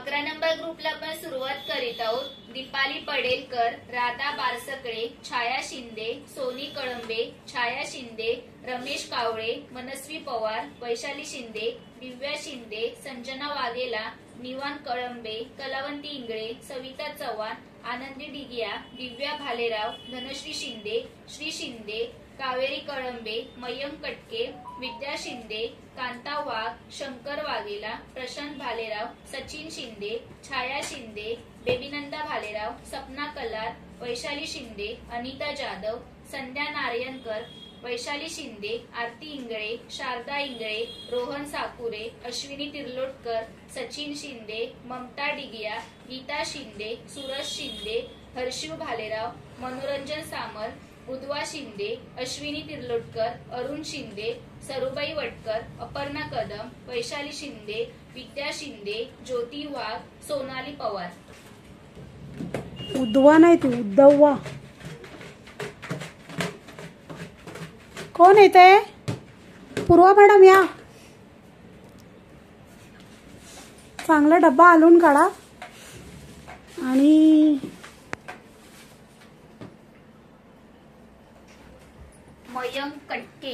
11 number ग्रुपला आपण सुरुवात करीत आहोत। दीपाली पडेलकर, राधा बारसकडे, छाया शिंदे, सोनी कळंबे, छाया शिंदे, रमेश कावळे, मनस्वी पवार, वैशाली शिंदे, दिव्या शिंदे, संजना वाघेला, निवान कळंबे, कलावंती इंगळे, सविता चव्हाण, आनंदी डिगिया, दिव्या भालेराव, धनश्री शिंदे, श्री शिंदे, कावेरी कळंबे, मयंक कटके, विद्या शिंदे, कांता वाघ, शंकर वाघेला, प्रशांत भालेराव, सचिन शिंदे, छाया शिंदे, बेबीनंदा भालेराव, सपना कलार, वैशाली शिंदे, अनिता जाधव, संध्या नारायणकर, वैशाली शिंदे, आरती इंगळे, शारदा इंगळे, रोहन साकुरे, अश्विनी तिर्लोटकर, सचिन शिंदे, ममता डिगिया, गीता शिंदे, सूरज शिंदे, हर्षिव भालेराव, मनोरंजन सामल, उद्वा शिंदे, अश्विनी तिर्लोटकर, अरुण शिंदे, सरुबाई वटकर, अपर्णा कदम, वैशाली शिंदे, विद्या शिंदे, ज्योती वाघ, सोनाली पवार। उद्वा नाही ती उद्धवा। कोण येते? पूर्वा मॅडम या, चांगला डब्बा आलून काढा आणि मयंक कटके,